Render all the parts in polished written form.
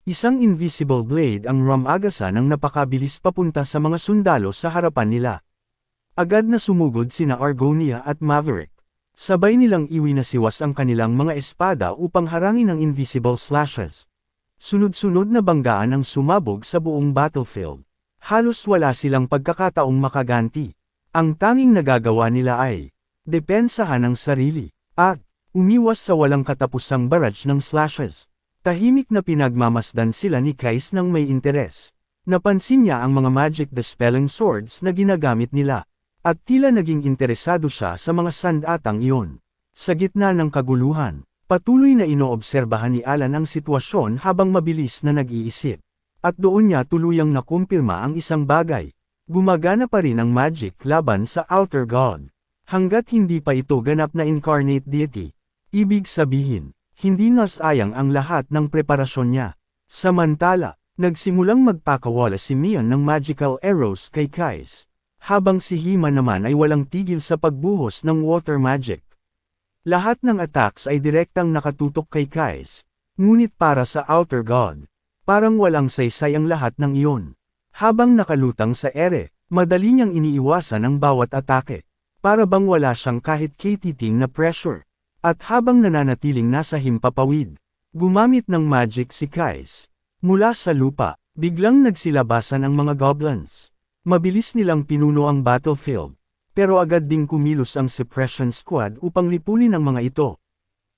Isang invisible blade ang rumagasa ng napakabilis papunta sa mga sundalo sa harapan nila. Agad na sumugod sina Argonia at Maverick. Sabay nilang iwinasiwas ang kanilang mga espada upang harangin ang invisible slashes. Sunod-sunod na banggaan ang sumabog sa buong battlefield. Halos wala silang pagkakataong makaganti. Ang tanging nagagawa nila ay depensahan ang sarili at umiwas sa walang katapusang barrage ng slashes. Tahimik na pinagmamasdan sila ni Kais ng may interes. Napansin niya ang mga magic dispelling swords na ginagamit nila. At tila naging interesado siya sa mga sandatang iyon. Sa gitna ng kaguluhan, patuloy na inoobserbahan ni Alan ang sitwasyon habang mabilis na nag-iisip. At doon niya tuluyang nakumpirma ang isang bagay. Gumagana pa rin ang magic laban sa Outer God. Hanggat hindi pa ito ganap na incarnate deity. Ibig sabihin, hindi nasayang ang lahat ng preparasyon niya. Samantala, nagsimulang magpakawala si Mion ng magical arrows kay Kais. Habang si Hima naman ay walang tigil sa pagbuhos ng water magic. Lahat ng attacks ay direktang nakatutok kay Kais. Ngunit para sa Outer God, parang walang saysay ang lahat ng iyon. Habang nakalutang sa ere, madali niyang iniiwasan ang bawat atake. Para bang wala siyang kahit katiting na pressure. At habang nananatiling nasa himpapawid, gumamit ng magic si Kais. Mula sa lupa, biglang nagsilabasan ang mga goblins. Mabilis nilang pinuno ang battlefield. Pero agad ding kumilos ang suppression squad upang lipulin ang mga ito.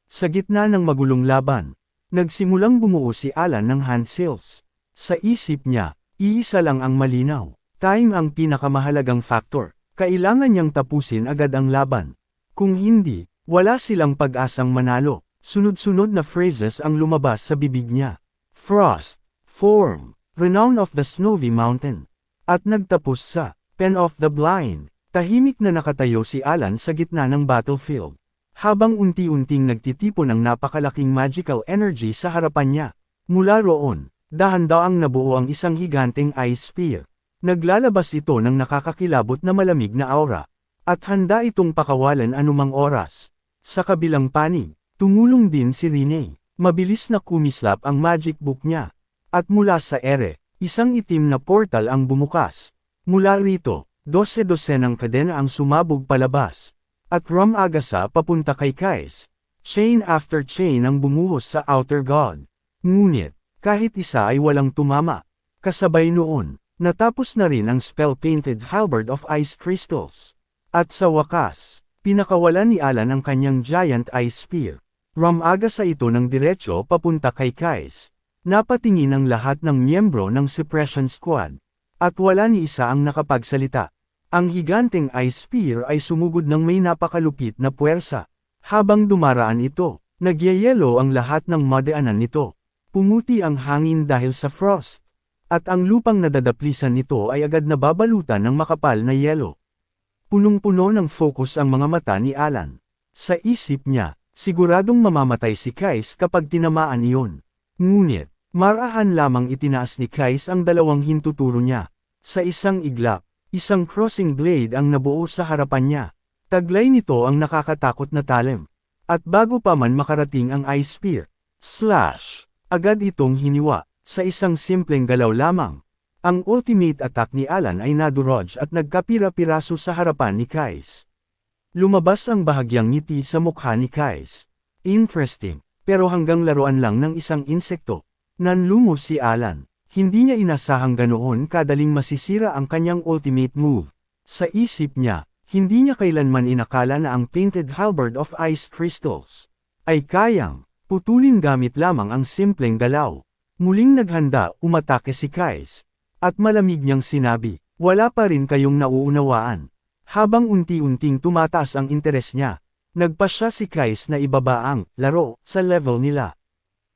Sa gitna ng magulong laban, nagsimulang bumuo si Alan ng hand seals. Sa isip niya, iisa lang ang malinaw. Time ang pinakamahalagang factor. Kailangan niyang tapusin agad ang laban. Kung hindi, wala silang pag-asang manalo. Sunod-sunod na phrases ang lumabas sa bibig niya. Frost, Form, Renown of the Snowy Mountain. At nagtapos sa Pen of the Blind. Tahimik na nakatayo si Alan sa gitna ng battlefield. Habang unti-unting nagtitipon ng napakalaking magical energy sa harapan niya. Mula roon, dahan-daang nabuo ang isang higanteng ice spear. Naglalabas ito ng nakakakilabot na malamig na aura. At handa itong pakawalan anumang oras. Sa kabilang panig, tumulong din si Rene. Mabilis na kumislap ang magic book niya. At mula sa ere, isang itim na portal ang bumukas. Mula rito, 12 ng kadena ang sumabog palabas. At rumagasa papunta kay Kais. Chain after chain ang bumuhos sa Outer God. Ngunit, kahit isa ay walang tumama. Kasabay noon, natapos na rin ang spell-painted halberd of ice crystals. At sa wakas, pinakawalan ni Alan ang kanyang giant ice spear. Rumagasa ito ng diretsyo papunta kay Kais. Napatingin ang lahat ng miyembro ng suppression squad. At wala ni isa ang nakapagsalita. Ang higanteng ice spear ay sumugod ng may napakalupit na puwersa. Habang dumaraan ito, nagyayelo ang lahat ng madaanan nito. Pumuti ang hangin dahil sa frost. At ang lupang nadadaplisan nito ay agad nababalutan ng makapal na yelo. Punong-puno ng focus ang mga mata ni Alan. Sa isip niya, siguradong mamamatay si Kais kapag tinamaan iyon. Ngunit, marahan lamang itinaas ni Kais ang dalawang hintuturo niya. Sa isang iglap, isang crossing blade ang nabuo sa harapan niya. Taglay nito ang nakakatakot na talim. At bago pa man makarating ang ice spear, slash! Agad itong hiniwa, sa isang simpleng galaw lamang. Ang ultimate attack ni Alan ay nadurog at nagkapira-piraso sa harapan ni Kais. Lumabas ang bahagyang ngiti sa mukha ni Kais. Interesting, pero hanggang laruan lang ng isang insekto. Nanlumo si Alan. Hindi niya inasahang ganoon kadaling masisira ang kanyang ultimate move. Sa isip niya, hindi niya kailanman inakala na ang painted halberd of ice crystals ay kayang putulin gamit lamang ang simpleng galaw. Muling naghanda, umatake si Kais. At malamig niyang sinabi, wala pa rin kayong nauunawaan. Habang unti-unting tumataas ang interes niya, nagpasya si Kais na ibaba ang laro sa level nila.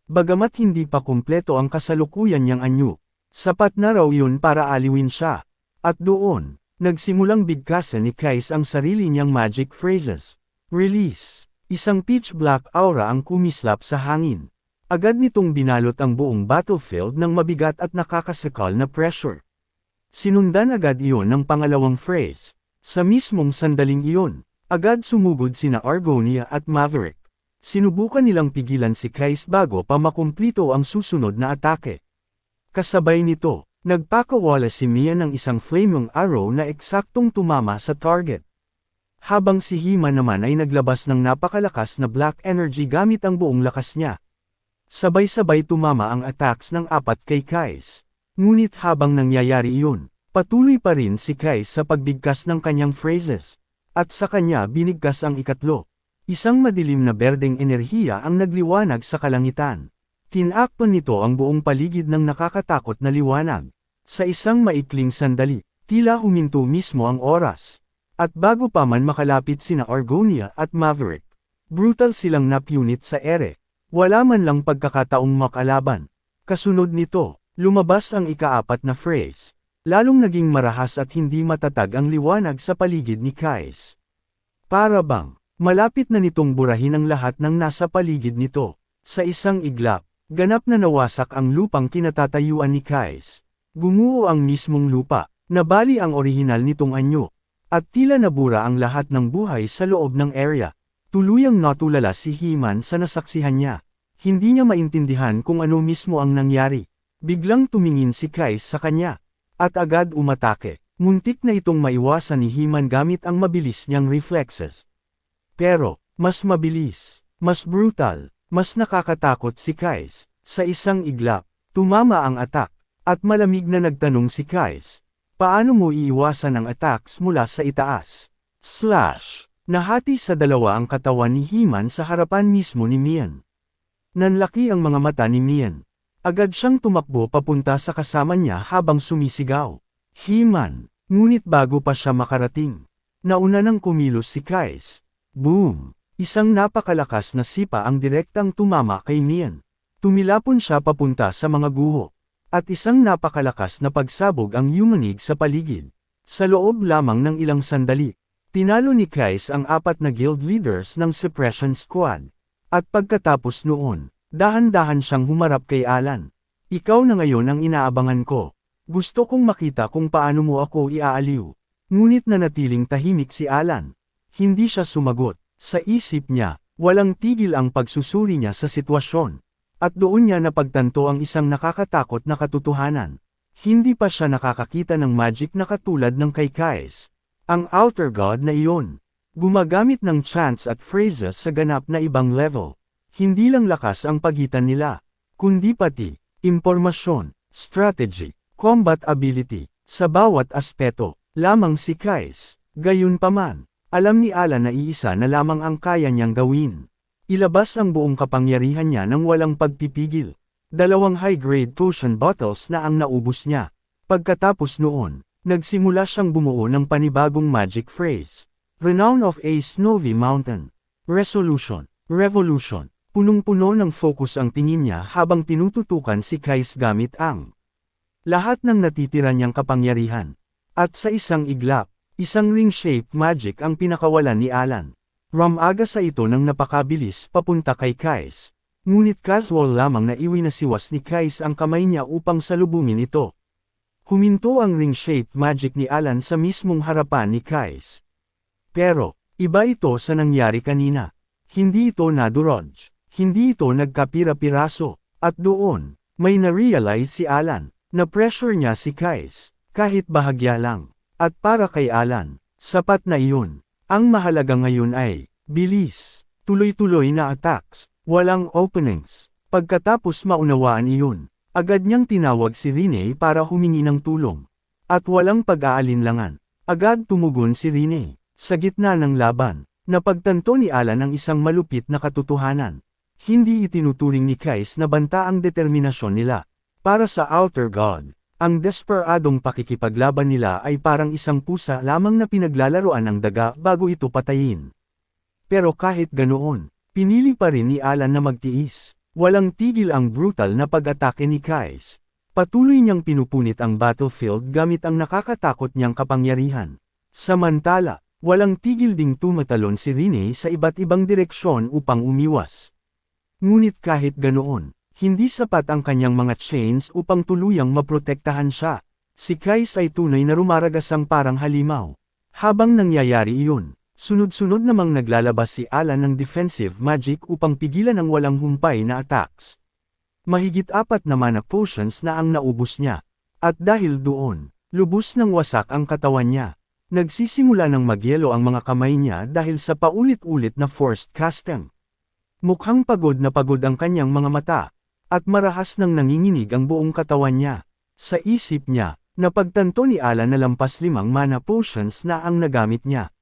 Bagamat hindi pa kumpleto ang kasalukuyan niyang anyo, sapat na raw yun para aliwin siya. At doon, nagsimulang bigkasan ni Kais ang sarili niyang magic phrases. Release. Isang pitch black aura ang kumislap sa hangin. Agad nitong binalot ang buong battlefield ng mabigat at nakakasakal na pressure. Sinundan agad iyon ng pangalawang phrase. Sa mismong sandaling iyon, agad sumugod sina Argonia at Maverick. Sinubukan nilang pigilan si Kais bago pa makumplito ang susunod na atake. Kasabay nito, nagpakawala si Mian ng isang flaming arrow na eksaktong tumama sa target. Habang si He-Man naman ay naglabas ng napakalakas na black energy gamit ang buong lakas niya. Sabay-sabay tumama ang attacks ng apat kay Kais. Ngunit habang nangyayari iyon, patuloy pa rin si Kais sa pagbigkas ng kanyang phrases. At sa kanya binigkas ang ikatlo. Isang madilim na berdeng enerhiya ang nagliwanag sa kalangitan. Tinakpan nito ang buong paligid ng nakakatakot na liwanag. Sa isang maikling sandali, tila huminto mismo ang oras. At bago pa man makalapit sina Argonia at Maverick, brutal silang napunit sa ere. Wala man lang pagkakataong makalaban. Kasunod nito, lumabas ang ikaapat na phrase. Lalong naging marahas at hindi matatag ang liwanag sa paligid ni Kais. Para bang, malapit na nitong burahin ang lahat ng nasa paligid nito. Sa isang iglap, ganap na nawasak ang lupang kinatatayuan ni Kais. Gumuho ang mismong lupa, nabali ang orihinal nitong anyo. At tila nabura ang lahat ng buhay sa loob ng area. Tuluyang natulala si He-Man sa nasaksihan niya. Hindi niya maintindihan kung ano mismo ang nangyari. Biglang tumingin si Kais sa kanya. At agad umatake. Muntik na itong maiwasan ni He-Man gamit ang mabilis niyang reflexes. Pero, mas mabilis, mas brutal, mas nakakatakot si Kais. Sa isang iglap, tumama ang attack. At malamig na nagtanong si Kais. Paano mo iiwasan ang attacks mula sa itaas? Slash! Nahati sa dalawa ang katawan ni He-Man sa harapan mismo ni Mian. Nanlaki ang mga mata ni Mian. Agad siyang tumakbo papunta sa kasama niya habang sumisigaw. He-Man! Ngunit bago pa siya makarating, nauna nang kumilos si Kais. Boom! Isang napakalakas na sipa ang direktang tumama kay Mian. Tumilapon siya papunta sa mga guho. At isang napakalakas na pagsabog ang yumanig sa paligid. Sa loob lamang ng ilang sandali, tinalo ni Kais ang apat na guild leaders ng Suppression Squad. At pagkatapos noon, dahan-dahan siyang humarap kay Alan. Ikaw na ngayon ang inaabangan ko. Gusto kong makita kung paano mo ako iaaliw. Ngunit nanatiling tahimik si Alan. Hindi siya sumagot. Sa isip niya, walang tigil ang pagsusuri niya sa sitwasyon. At doon niya napagtanto ang isang nakakatakot na katotohanan. Hindi pa siya nakakakita ng magic na katulad ng kay Kais. Ang Outer God na iyon. Gumagamit ng chants at phrases sa ganap na ibang level. Hindi lang lakas ang pagitan nila, kundi pati, impormasyon, strategy, combat ability, sa bawat aspeto, lamang si Kais. Gayunpaman, alam ni Alan na iisa na lamang ang kaya niyang gawin. Ilabas ang buong kapangyarihan niya nang walang pagpipigil. 2 high-grade potion bottles na ang naubos niya. Pagkatapos noon, nagsimula siyang bumuo ng panibagong magic phrase. Renown of a Snowy Mountain. Resolution. Revolution. Punong-puno ng focus ang tingin niya habang tinututukan si Kais gamit ang lahat ng natitira niyang kapangyarihan. At sa isang iglap, isang ring-shaped magic ang pinakawalan ni Alan. Ramagasa ito ng napakabilis papunta kay Kais. Ngunit casual lamang na iwinasiwas ni Kais ang kamay niya upang salubungin ito. Huminto ang ring-shaped magic ni Alan sa mismong harapan ni Kais. Pero, iba ito sa nangyari kanina. Hindi ito nadurog. Hindi ito nagkapira-piraso. At doon, may na-realize si Alan, na pressure niya si Kais, kahit bahagya lang. At para kay Alan, sapat na iyon. Ang mahalaga ngayon ay, bilis, tuloy-tuloy na attacks, walang openings. Pagkatapos maunawaan iyon, agad niyang tinawag si Rene para humingi ng tulong. At walang pag-aalinlangan, agad tumugon si Rene. Sa gitna ng laban, napagtanto ni Alan ang isang malupit na katotohanan. Hindi itinuturing ni Kais na banta ang determinasyon nila. Para sa Outer God, ang desperadong pakikipaglaban nila ay parang isang pusa lamang na pinaglalaroan ng daga bago ito patayin. Pero kahit ganoon, pinili pa rin ni Alan na magtiis. Walang tigil ang brutal na pag-atake ni Kais. Patuloy niyang pinupunit ang battlefield gamit ang nakakatakot niyang kapangyarihan. Samantala, walang tigil ding tumatalon si Rene sa iba't ibang direksyon upang umiwas. Ngunit kahit ganoon, hindi sapat ang kanyang mga chains upang tuluyang maprotektahan siya. Si Kais ay tunay na rumaragasang parang halimaw. Habang nangyayari iyon, sunod-sunod namang naglalabas si Alan ng defensive magic upang pigilan ang walang humpay na attacks. Mahigit 4 na mana potions na ang naubos niya. At dahil doon, lubos ng wasak ang katawan niya. Nagsisimula ng magyelo ang mga kamay niya dahil sa paulit-ulit na forced casting. Mukhang pagod na pagod ang kanyang mga mata, at marahas nang nanginginig ang buong katawan niya. Sa isip niya, napagtanto ni Alan na lampas 5 mana potions na ang nagamit niya.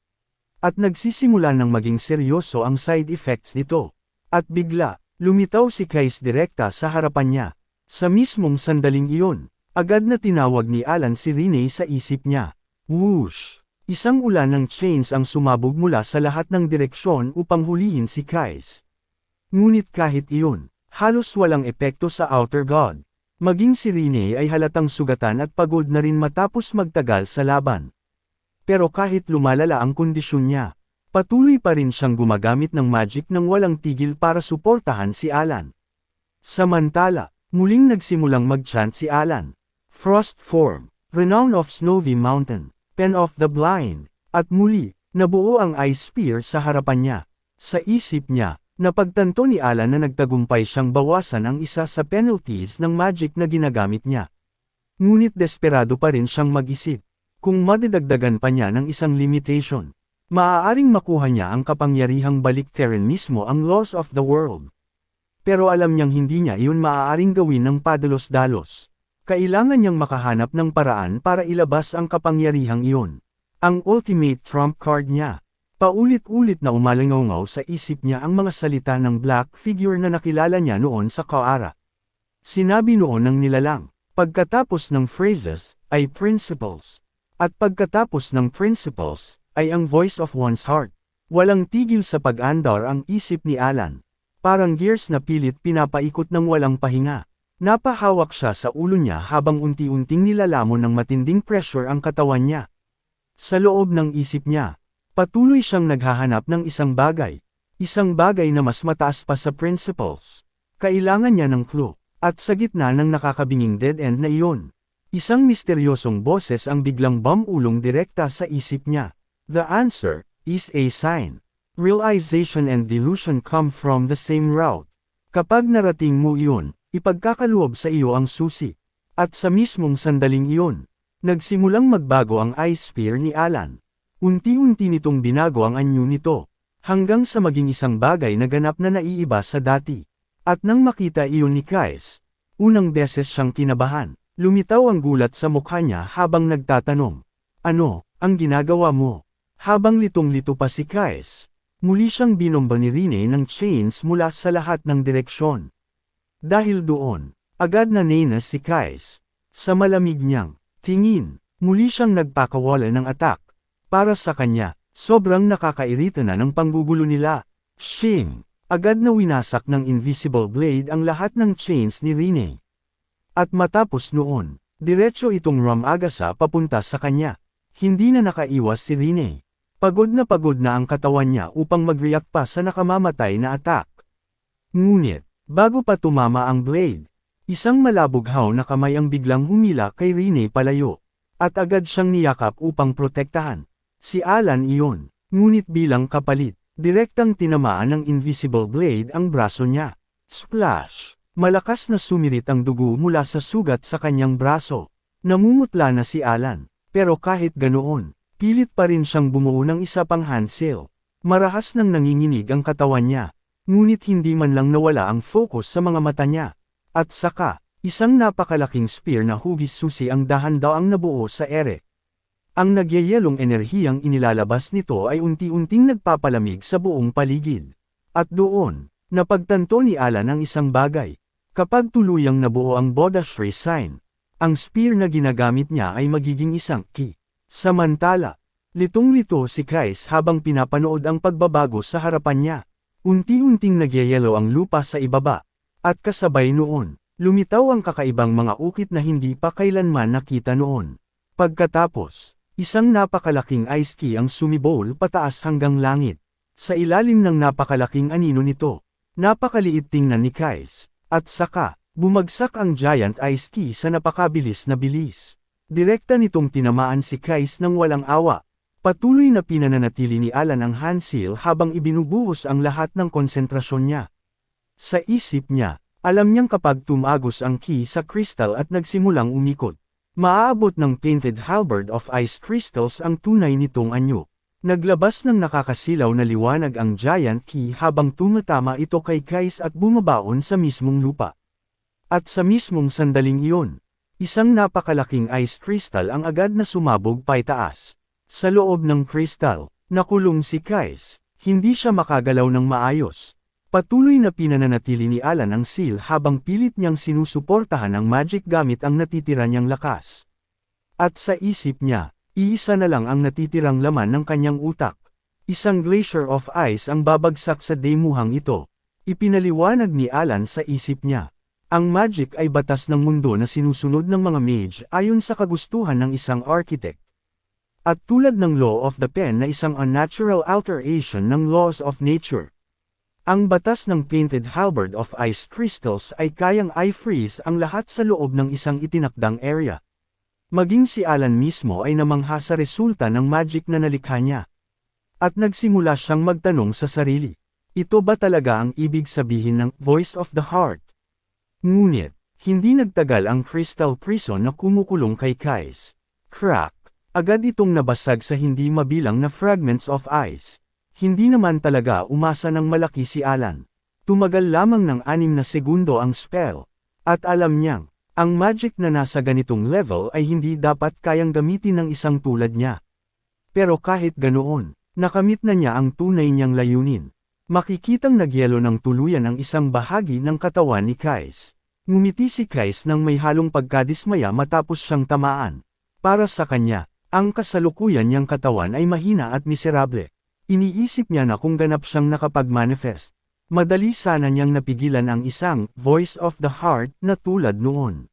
At nagsisimula ng maging seryoso ang side effects nito. At bigla, lumitaw si Kais direkta sa harapan niya. Sa mismong sandaling iyon, agad na tinawag ni Alan si Rene sa isip niya. Whoosh! Isang ulan ng chains ang sumabog mula sa lahat ng direksyon upang hulihin si Kais. Ngunit kahit iyon, halos walang epekto sa Outer God. Maging si Rene ay halatang sugatan at pagod na rin matapos magtagal sa laban. Pero kahit lumalala ang kondisyon niya, patuloy pa rin siyang gumagamit ng magic nang walang tigil para suportahan si Alan. Samantala, muling nagsimulang mag-chant si Alan. Frost Form, Renown of Snowy Mountain, Pen of the Blind, at muli, nabuo ang Ice Spear sa harapan niya. Sa isip niya, napagtanto ni Alan na nagtagumpay siyang bawasan ang isa sa penalties ng magic na ginagamit niya. Ngunit desperado pa rin siyang mag-isip. Kung madidagdagan pa niya ng isang limitation, maaaring makuha niya ang kapangyarihang baliktarin mismo ang laws of the world. Pero alam niyang hindi niya iyon maaaring gawin ng padalos-dalos. Kailangan niyang makahanap ng paraan para ilabas ang kapangyarihang iyon. Ang ultimate trump card niya. Paulit-ulit na umalingaw sa isip niya ang mga salita ng black figure na nakilala niya noon sa Kaara. Sinabi noon ng nilalang, pagkatapos ng phrases, ay principles. At pagkatapos ng principles, ay ang voice of one's heart. Walang tigil sa pag-andar ang isip ni Alan. Parang gears na pilit pinapaikot ng walang pahinga. Napahawak siya sa ulo niya habang unti-unting nilalamon ng matinding pressure ang katawan niya. Sa loob ng isip niya, patuloy siyang naghahanap ng isang bagay. Isang bagay na mas mataas pa sa principles. Kailangan niya ng clue. At sa gitna ng nakakabinging dead end na iyon, isang misteryosong boses ang biglang bumulong direkta sa isip niya. The answer is a sign. Realization and delusion come from the same route. Kapag narating mo iyon, ipagkakaloob sa iyo ang susi. At sa mismong sandaling iyon, nagsimulang magbago ang Ice Spear ni Alan. Unti-unti nitong binago ang anyo nito, hanggang sa maging isang bagay na ganap na naiiba sa dati. At nang makita iyon ni Kais, unang beses siyang kinabahan. Lumitaw ang gulat sa mukha niya habang nagtatanong, ano, ang ginagawa mo? Habang litong-lito pa si Kais, muli siyang binomba ni Rene ng chains mula sa lahat ng direksyon. Dahil doon, agad na nanas si Kais. Sa malamig niyang tingin, muli siyang nagpakawala ng attack. Para sa kanya, sobrang nakakairita na ng panggugulo nila. Shing! Agad na winasak ng invisible blade ang lahat ng chains ni Rene. At matapos noon, diretso itong Ramagasa papunta sa kanya. Hindi na nakaiwas si Rene. Pagod na ang katawan niya upang mag-react pa sa nakamamatay na attack. Ngunit, bago pa tumama ang blade, isang malabughaw na kamay ang biglang humila kay Rene palayo. At agad siyang niyakap upang protektahan. Si Alan iyon, ngunit bilang kapalit, direktang tinamaan ng invisible blade ang braso niya. Splash! Malakas na sumirit ang dugo mula sa sugat sa kanyang braso. Namumutla na si Alan, pero kahit ganoon, pilit pa rin siyang bumuo ng isa pang handsail. Marahas nang nanginginig ang katawan niya, ngunit hindi man lang nawala ang focus sa mga mata niya. At saka, isang napakalaking spear na hugis susi ang dahan-daang nabuo sa ere. Ang nagyayelong enerhiyang inilalabas nito ay unti-unting nagpapalamig sa buong paligid. At doon, napagtanto ni Alan ang isang bagay. Kapag tuluyang nabuo ang Bodashri sign, ang spear na ginagamit niya ay magiging isang key. Samantala, litong-lito si Kais habang pinapanood ang pagbabago sa harapan niya. Unti-unting nagyayelo ang lupa sa ibaba. At kasabay noon, lumitaw ang kakaibang mga ukit na hindi pa kailanman nakita noon. Pagkatapos, isang napakalaking ice key ang sumibol pataas hanggang langit. Sa ilalim ng napakalaking anino nito, napakaliit tingnan ni Kais. At saka, bumagsak ang giant ice key sa napakabilis na bilis. Direkta nitong tinamaan si Kais ng walang awa. Patuloy na pinananatili ni Alan ang handsail habang ibinubuhos ang lahat ng konsentrasyon niya. Sa isip niya, Alam niyang kapag tumagos ang key sa crystal at nagsimulang umikot, maaabot ng painted halberd of ice crystals ang tunay nitong anyo. Naglabas ng nakakasilaw na liwanag ang giant key habang tumatama ito kay Kais at bumabaon sa mismong lupa. At sa mismong sandaling iyon, isang napakalaking ice crystal ang agad na sumabog paitaas. Sa loob ng crystal, nakulong si Kais, hindi siya makagalaw ng maayos. Patuloy na pinananatili ni Alan ang seal habang pilit niyang sinusuportahan ang magic gamit ang natitira niyang lakas. At sa isip niya, iisa na lang ang natitirang laman ng kanyang utak. Isang glacier of ice ang babagsak sa demuhang ito. Ipinaliwanag ni Alan sa isip niya. Ang magic ay batas ng mundo na sinusunod ng mga mage ayon sa kagustuhan ng isang architect. At tulad ng law of the pen na isang unnatural alteration ng laws of nature. Ang batas ng painted halberd of ice crystals ay kayang i-freeze ang lahat sa loob ng isang itinakdang area. Maging si Alan mismo ay namangha sa resulta ng magic na nalikha niya. At nagsimula siyang magtanong sa sarili. Ito ba talaga ang ibig sabihin ng voice of the heart? Ngunit, hindi nagtagal ang crystal prison na kumukulong kay Kais. Crack! Agad itong nabasag sa hindi mabilang na fragments of ice. Hindi naman talaga umasa ng malaki si Alan. Tumagal lamang ng 6 na segundo ang spell. At alam niyang, ang magic na nasa ganitong level ay hindi dapat kayang gamitin ng isang tulad niya. Pero kahit ganoon, nakamit na niya ang tunay niyang layunin. Makikitang nagyelo ng tuluyan ang isang bahagi ng katawan ni Kais. Ngumiti si Kais nang may halong pagkadismaya matapos siyang tamaan. Para sa kanya, ang kasalukuyan niyang katawan ay mahina at miserable. Iniisip niya na kung ganap siyang nakapag-manifest, madali sana niyang napigilan ang isang voice of the heart na tulad noon.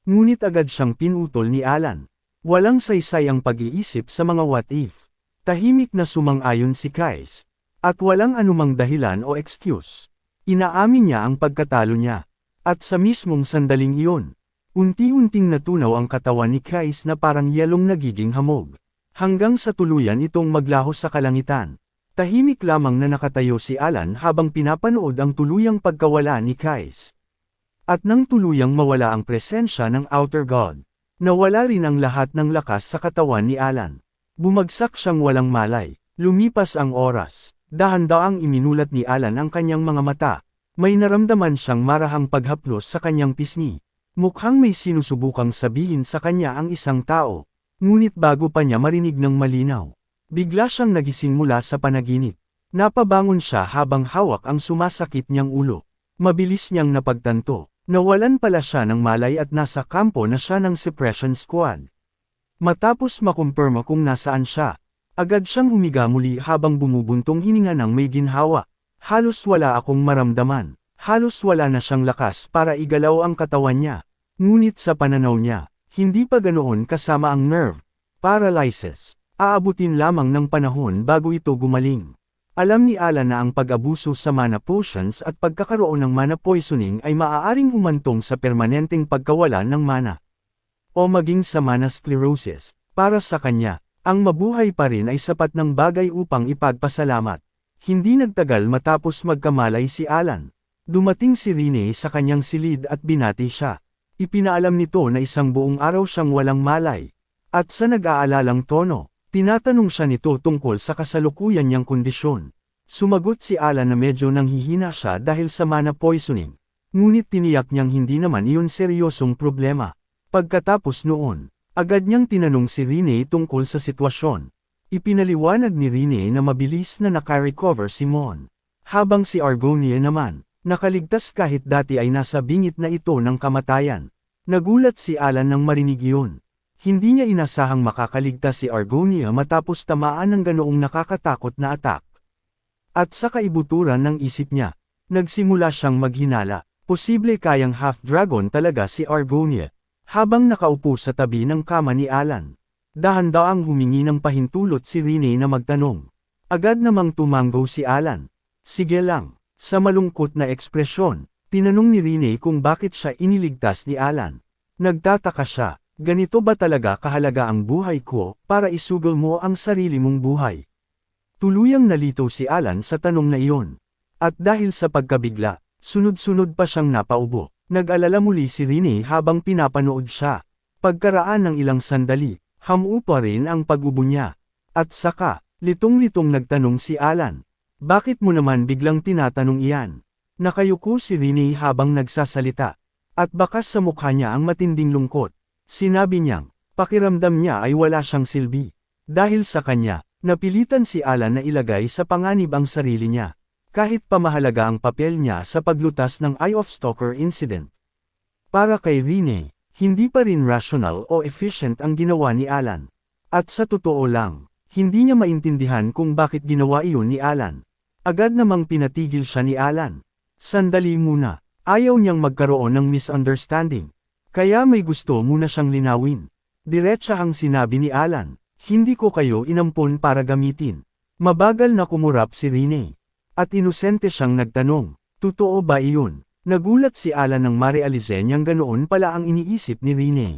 Ngunit agad siyang pinutol ni Alan. Walang saysay ang pag-iisip sa mga what if. Tahimik na sumang-ayon si Kais. At walang anumang dahilan o excuse. Inaamin niya ang pagkatalo niya. At sa mismong sandaling iyon, unti-unting natunaw ang katawan ni Kais na parang yelong nagiging hamog. Hanggang sa tuluyan itong maglaho sa kalangitan. Tahimik lamang na nakatayo si Alan habang pinapanood ang tuluyang pagkawala ni Kais. At nang tuluyang mawala ang presensya ng Outer God, nawala rin ang lahat ng lakas sa katawan ni Alan. Bumagsak siyang walang malay. Lumipas ang oras. Dahan-daang iminulat ni Alan ang kanyang mga mata. May naramdaman siyang marahang paghaplos sa kanyang pisngi. Mukhang may sinusubukang sabihin sa kanya ang isang tao. Ngunit bago pa niya marinig ng malinaw, bigla siyang nagising mula sa panaginip. Napabangon siya habang hawak ang sumasakit niyang ulo. Mabilis niyang napagtanto, nawalan pala siya ng malay at nasa kampo na siya ng suppression squad. Matapos makumpirma kung nasaan siya, agad siyang humiga muli habang bumubuntong hininga ng may ginhawa. Halos wala akong maramdaman. Halos wala na siyang lakas para igalaw ang katawan niya. Ngunit sa pananaw niya, hindi pa ganoon kasama ang nerve paralysis. Aabutin lamang ng panahon bago ito gumaling. Alam ni Alan na ang pag-abuso sa mana potions at pagkakaroon ng mana poisoning ay maaaring humantong sa permanenteng pagkawala ng mana. O maging sa mana sclerosis. Para sa kanya, ang mabuhay pa rin ay sapat ng bagay upang ipagpasalamat. Hindi nagtagal matapos magkamalay si Alan. Dumating si Rene sa kanyang silid at binati siya. Ipinaalam nito na isang buong araw siyang walang malay. At sa nag-aalalang tono, tinatanong siya nito tungkol sa kasalukuyan niyang kondisyon. Sumagot si Alan na medyo nanghihina siya dahil sa mana poisoning. Ngunit tiniyak niyang hindi naman iyon seryosong problema. Pagkatapos noon, agad niyang tinanong si Rene tungkol sa sitwasyon. Ipinaliwanag ni Rene na mabilis na nakarecover si Mon. Habang si Argonia naman, nakaligtas kahit dati ay nasa bingit na ito ng kamatayan. Nagulat si Alan nang marinig iyon. Hindi niya inasahang makakaligtas si Argonia matapos tamaan ng ganoong nakakatakot na atak. At sa kaibuturan ng isip niya, nagsimula siyang maghinala. Posible kayang half-dragon talaga si Argonia. Habang nakaupo sa tabi ng kama ni Alan, dahan-daang humingi ng pahintulot si Rene na magtanong. Agad namang tumanggo si Alan. Sige lang. Sa malungkot na ekspresyon, tinanong ni Rene kung bakit siya iniligtas ni Alan. Nagtataka siya, ganito ba talaga kahalaga ang buhay ko para isugol mo ang sarili mong buhay? Tuluyang nalito si Alan sa tanong na iyon. At dahil sa pagkabigla, Sunod-sunod pa siyang napaubo. Nag-alala muli si Rene habang pinapanood siya. Pagkaraan ng ilang sandali, hamu pa rin ang pag-ubo niya. At saka, litong-litong nagtanong si Alan. Bakit mo naman biglang tinatanong iyan? Nakayuko si Rene habang nagsasalita. At bakas sa mukha niya ang matinding lungkot. Sinabi niyang, pakiramdam niya ay wala siyang silbi. Dahil sa kanya, napilitan si Alan na ilagay sa panganib ang sarili niya. Kahit pa mahalaga ang papel niya sa paglutas ng Eye of Stalker incident. Para kay Rene, hindi pa rin rational o efficient ang ginawa ni Alan. At sa totoo lang, hindi niya maintindihan kung bakit ginawa iyon ni Alan. Agad namang pinatigil siya ni Alan. Sandali muna, ayaw niyang magkaroon ng misunderstanding. Kaya may gusto muna siyang linawin. Diretsahang sinabi ni Alan, hindi ko kayo inampon para gamitin. Mabagal na kumurap si Rene. At inosente siyang nagtanong, totoo ba iyon? Nagulat si Alan nang marealize niyang ganoon pala ang iniisip ni Rene.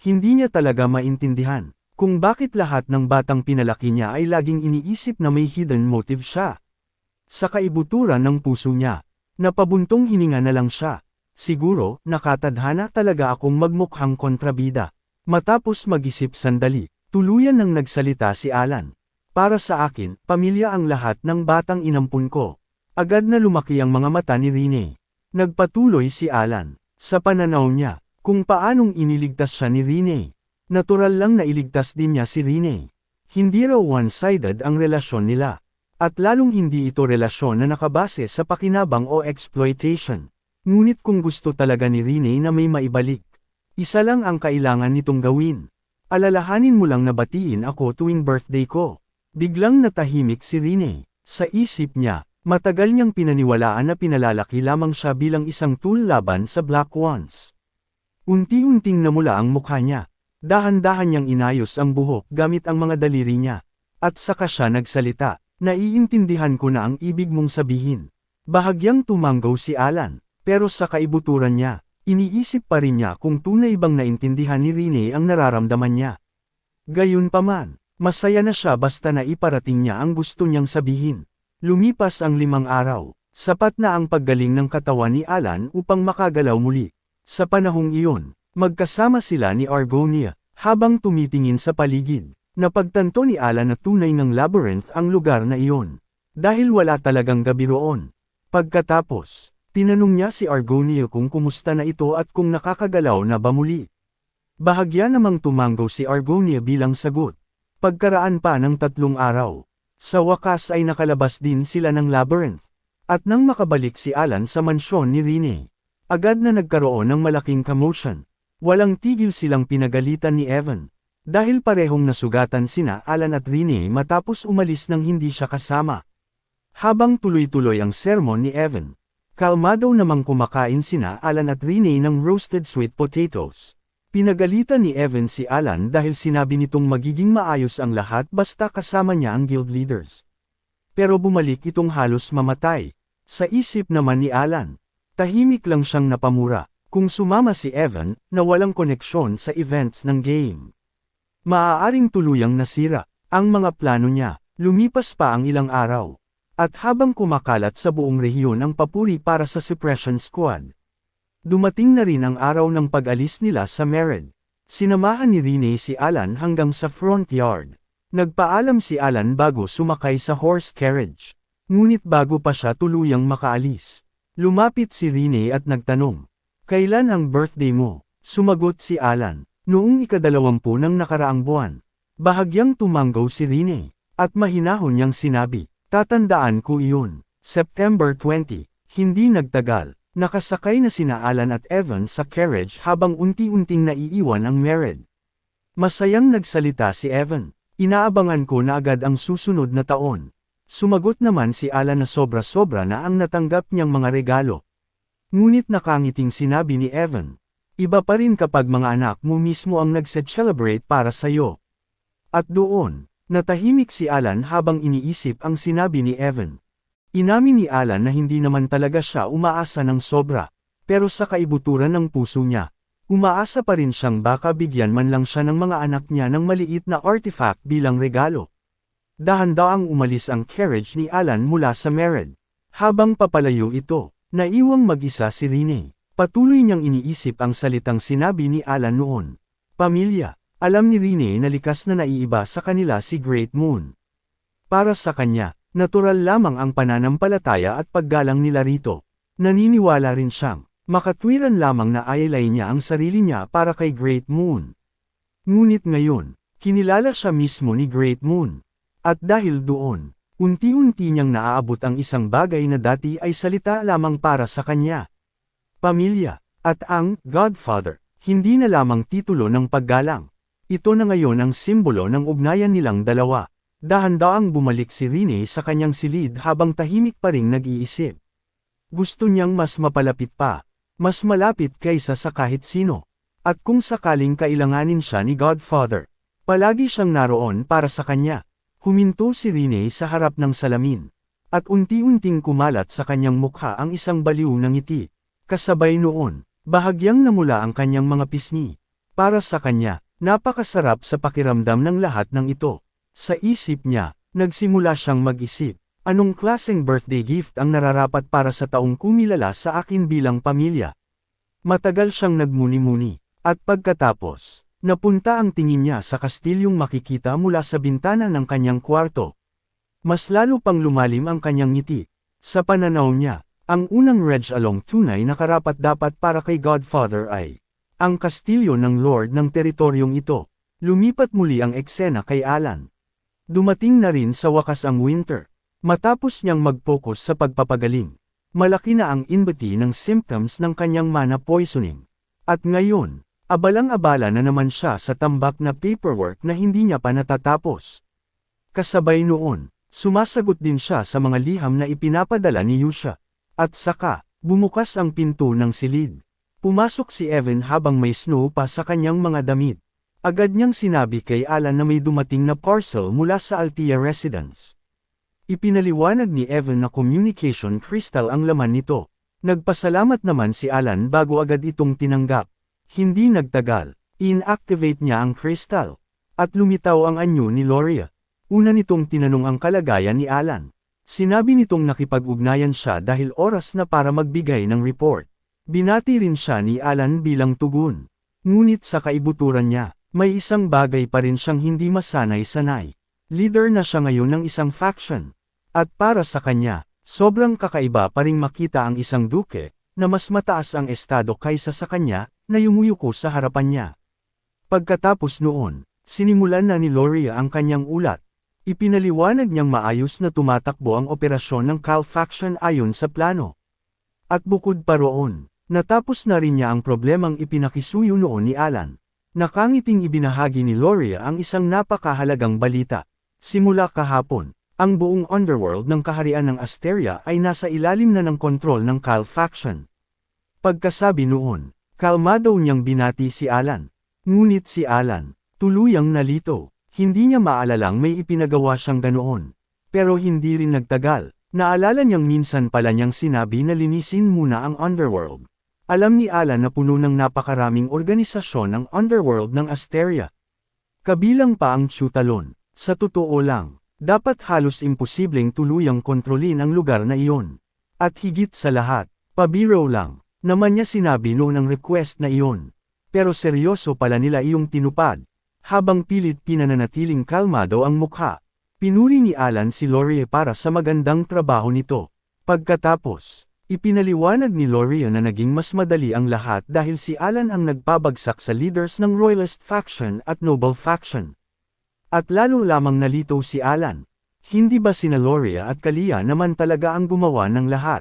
Hindi niya talaga maintindihan kung bakit lahat ng batang pinalaki niya ay laging iniisip na may hidden motive siya. Sa kaibuturan ng puso niya, napabuntong hininga na lang siya. Siguro, nakatadhana talaga akong magmukhang kontrabida. Matapos mag-isip sandali, tuluyan nang nagsalita si Alan. Para sa akin, pamilya ang lahat ng batang inampun ko. Agad na lumaki ang mga mata ni Rene. Nagpatuloy si Alan. Sa pananaw niya, kung paanong iniligtas siya ni Rene. Natural lang na iligtas din niya si Rene. Hindi raw one-sided ang relasyon nila. At lalong hindi ito relasyon na nakabase sa pakinabang o exploitation. Ngunit kung gusto talaga ni Rene na may maibalik, isa lang ang kailangan nitong gawin. Alalahanin mo lang na batiin ako tuwing birthday ko. Biglang natahimik si Rene. Sa isip niya, matagal niyang pinaniwalaan na pinalalaki lamang siya bilang isang tool laban sa Black Ones. Unti-unting namula ang mukha niya. Dahan-dahan niyang inayos ang buhok gamit ang mga daliri niya. At saka siya nagsalita, naiintindihan ko na ang ibig mong sabihin. Bahagyang tumanggaw si Alan, pero sa kaibuturan niya, iniisip pa rin niya kung tunay bang naintindihan ni Rene ang nararamdaman niya. Gayunpaman, masaya na siya basta na iparating niya ang gusto niyang sabihin. Lumipas ang 5 araw, sapat na ang paggaling ng katawan ni Alan upang makagalaw muli. Sa panahong iyon, magkasama sila ni Argonia, habang tumitingin sa paligid. Napagtanto ni Alan na tunay ng labyrinth ang lugar na iyon. Dahil wala talagang gabi roon. Pagkatapos, tinanong niya si Argonia kung kumusta na ito at kung nakakagalaw na ba muli. Bahagya namang tumanggaw si Argonia bilang sagot. Pagkaraan pa ng 3 araw, sa wakas ay nakalabas din sila ng labyrinth. At nang makabalik si Alan sa mansyon ni Rene, agad na nagkaroon ng malaking commotion. Walang tigil silang pinagalitan ni Evan. Dahil parehong nasugatan sina Alan at Rene matapos umalis nang hindi siya kasama. Habang tuloy-tuloy ang sermon ni Evan, kalmado namang kumakain sina Alan at Rene ng roasted sweet potatoes. Pinagalitan ni Evan si Alan dahil sinabi nitong magiging maayos ang lahat basta kasama niya ang guild leaders. Pero bumalik itong halos mamatay. Sa isip naman ni Alan, tahimik lang siyang napamura, kung sumama si Evan na walang koneksyon sa events ng game. Maaaring tuluyang nasira ang mga plano niya. Lumipas pa ang ilang araw. At habang kumakalat sa buong rehiyon ang papuri para sa Suppression Squad, dumating na rin ang araw ng pag-alis nila sa Mered. Sinamahan ni Rene si Alan hanggang sa front yard. Nagpaalam si Alan bago sumakay sa horse carriage. Ngunit bago pa siya tuluyang makaalis, lumapit si Rene at nagtanong, "Kailan ang birthday mo?" Sumagot si Alan, "Noong ika-20 ng nakaraang buwan." Bahagyang tumanggaw si Rene, at mahinahon niyang sinabi, "Tatandaan ko iyon." September 20, hindi nagtagal. Nakasakay na sina Alan at Evan sa carriage habang unti-unting naiiwan ang Mered. Masayang nagsalita si Evan, "Inaabangan ko na agad ang susunod na taon." Sumagot naman si Alan na sobra-sobra na ang natanggap niyang mga regalo. Ngunit nakangiting sinabi ni Evan, "Iba pa rin kapag mga anak mo mismo ang nagse-celebrate para sa'yo." At doon, natahimik si Alan habang iniisip ang sinabi ni Evan. Inamin ni Alan na hindi naman talaga siya umaasa ng sobra, pero sa kaibuturan ng puso niya, umaasa pa rin siyang baka bigyan man lang siya ng mga anak niya ng maliit na artifact bilang regalo. Dahan-daang umalis ang carriage ni Alan mula sa Mered. Habang papalayo ito, Naiwang mag-isa si Rene. Patuloy niyang iniisip ang salitang sinabi ni Alan noon. Pamilya. Alam ni Rene na likas na naiiba sa kanila si Great Moon. Para sa kanya, natural lamang ang pananampalataya at paggalang nila rito. Naniniwala rin siyang, makatwiran lamang na ayalay niya ang sarili niya para kay Great Moon. Ngunit ngayon, kinilala siya mismo ni Great Moon. At dahil doon, unti-unti niyang naaabot ang isang bagay na dati ay salita lamang para sa kanya. Pamilya, at ang Godfather, hindi na lamang titulo ng paggalang. Ito na ngayon ang simbolo ng ugnayan nilang dalawa. Dahan-daang bumalik si Rene sa kanyang silid habang tahimik pa ring nag-iisip. Gusto niyang mas mapalapit pa, mas malapit kaysa sa kahit sino. At kung sakaling kailanganin siya ni Godfather, palagi siyang naroon para sa kanya. Huminto si Rene sa harap ng salamin. At unti-unting kumalat sa kanyang mukha ang isang baliw na ngiti. Kasabay noon, bahagyang namula ang kanyang mga pisngi. Para sa kanya, napakasarap sa pakiramdam ng lahat ng ito. Sa isip niya, nagsimula siyang mag-isip, anong klaseng birthday gift ang nararapat para sa taong kumilala sa akin bilang pamilya. Matagal siyang nagmuni-muni, at pagkatapos, napunta ang tingin niya sa kastilyong makikita mula sa bintana ng kanyang kwarto. Mas lalo pang lumalim ang kanyang ngiti. Sa pananaw niya, ang unang reg-along tunay na karapat-dapat para kay Godfather ay ang kastilyo ng Lord ng teritoryong ito. Lumipat muli ang eksena kay Alan. Dumating na rin sa wakas ang winter. Matapos niyang mag-focus sa pagpapagaling, malaki na ang inbati ng symptoms ng kanyang mana poisoning. At ngayon, abalang-abala na naman siya sa tambak na paperwork na hindi niya pa natatapos. Kasabay noon, sumasagot din siya sa mga liham na ipinapadala ni Yusha. At saka, bumukas ang pinto ng silid. Pumasok si Evan habang may snow pa sa kanyang mga damit. Agad niyang sinabi kay Alan na may dumating na parcel mula sa Altia Residence. Ipinaliwanag ni Evan na communication crystal ang laman nito. Nagpasalamat naman si Alan bago agad itong tinanggap. Hindi nagtagal, inactivate niya ang crystal. At lumitaw ang anyo ni Loria. Una nitong tinanong ang kalagayan ni Alan. Sinabi nitong nakipag-ugnayan siya dahil oras na para magbigay ng report. Binati rin siya ni Alan bilang tugon. Ngunit sa kaibuturan niya, may isang bagay pa rin siyang hindi masanay-sanay. Leader na siya ngayon ng isang faction. At para sa kanya, sobrang kakaiba pa ring makita ang isang duke, na mas mataas ang estado kaysa sa kanya, na yumuyuko sa harapan niya. Pagkatapos noon, sinimulan na ni Loria ang kanyang ulat. Ipinaliwanag niyang maayos na tumatakbo ang operasyon ng Cal faction ayon sa plano. At bukod pa roon, natapos na rin niya ang problemang ipinakisuyo noon ni Alan. Nakangiting ibinahagi ni Loria ang isang napakahalagang balita. Simula kahapon, ang buong underworld ng kaharian ng Asteria ay nasa ilalim na ng kontrol ng Cal faction. Pagkasabi noon, kalmado niyang binati si Alan. Ngunit si Alan, tuluyang nalito. Hindi niya maalalang may ipinagawa siyang ganoon. Pero hindi rin nagtagal. Naalala niyang minsan pala niyang sinabi na linisin muna ang underworld. Alam ni Alan na puno ng napakaraming organisasyon ang underworld ng Asteria. Kabilang pa ang Chutalon. Sa totoo lang, dapat halos imposibleng tuluyang kontrolin ang lugar na iyon. At higit sa lahat, pabiro lang, naman niya sinabi noon ang request na iyon. Pero seryoso pala nila iyong tinupad. Habang pilit pinananatiling kalmado ang mukha, pinuri ni Alan si Loria para sa magandang trabaho nito. Pagkatapos, ipinaliwanag ni Loria na naging mas madali ang lahat dahil si Alan ang nagpabagsak sa leaders ng Royalist faction at Noble faction. At lalo lamang nalito si Alan. Hindi ba sina Loria at Kalia naman talaga ang gumawa ng lahat?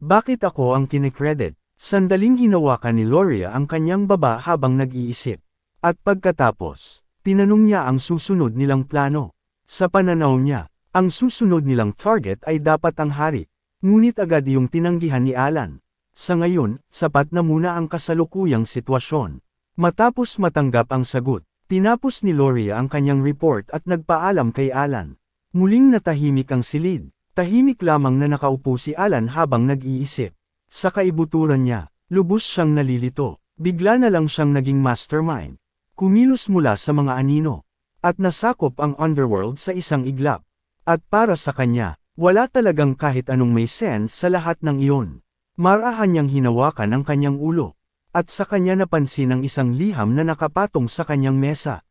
Bakit ako ang kinikredit? Sandaling hinawakan ni Loria ang kanyang baba habang nag-iisip. At pagkatapos, tinanong niya ang susunod nilang plano. Sa pananaw niya, ang susunod nilang target ay dapat ang hari. Ngunit agad yung tinanggihan ni Alan. Sa ngayon, sapat na muna ang kasalukuyang sitwasyon. Matapos matanggap ang sagot, tinapos ni Loria ang kanyang report at nagpaalam kay Alan. Muling natahimik ang silid. Tahimik lamang na nakaupo si Alan habang nag-iisip. Sa kaibuturan niya, lubos siyang nalilito. Bigla na lang siyang naging mastermind. Kumilos mula sa mga anino, at nasakop ang underworld sa isang iglap. At para sa kanya, wala talagang kahit anong may sense sa lahat ng iyon. Marahan niyang hinawakan ang kanyang ulo. At sa kanya napansin ang isang liham na nakapatong sa kanyang mesa.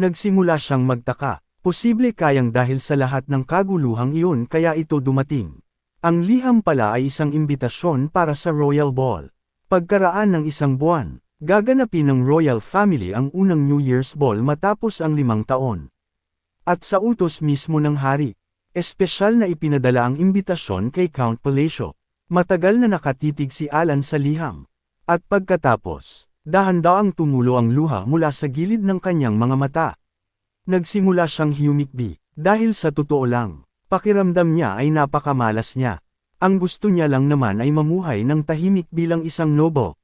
Nagsimula siyang magtaka. Posible kayang dahil sa lahat ng kaguluhang iyon kaya ito dumating. Ang liham pala ay isang imbitasyon para sa Royal Ball. Pagkaraan ng isang buwan, gaganapin ng Royal Family ang unang New Year's Ball matapos ang 5 taon. At sa utos mismo ng hari, espesyal na ipinadala ang imbitasyon kay Count Palacio. Matagal na nakatitig si Alan sa liham. At pagkatapos, dahan-daang tumulo ang luha mula sa gilid ng kanyang mga mata. Nagsimula siyang humikbi, dahil sa totoo lang, pakiramdam niya ay napakamalas niya. Ang gusto niya lang naman ay mamuhay ng tahimik bilang isang nobo.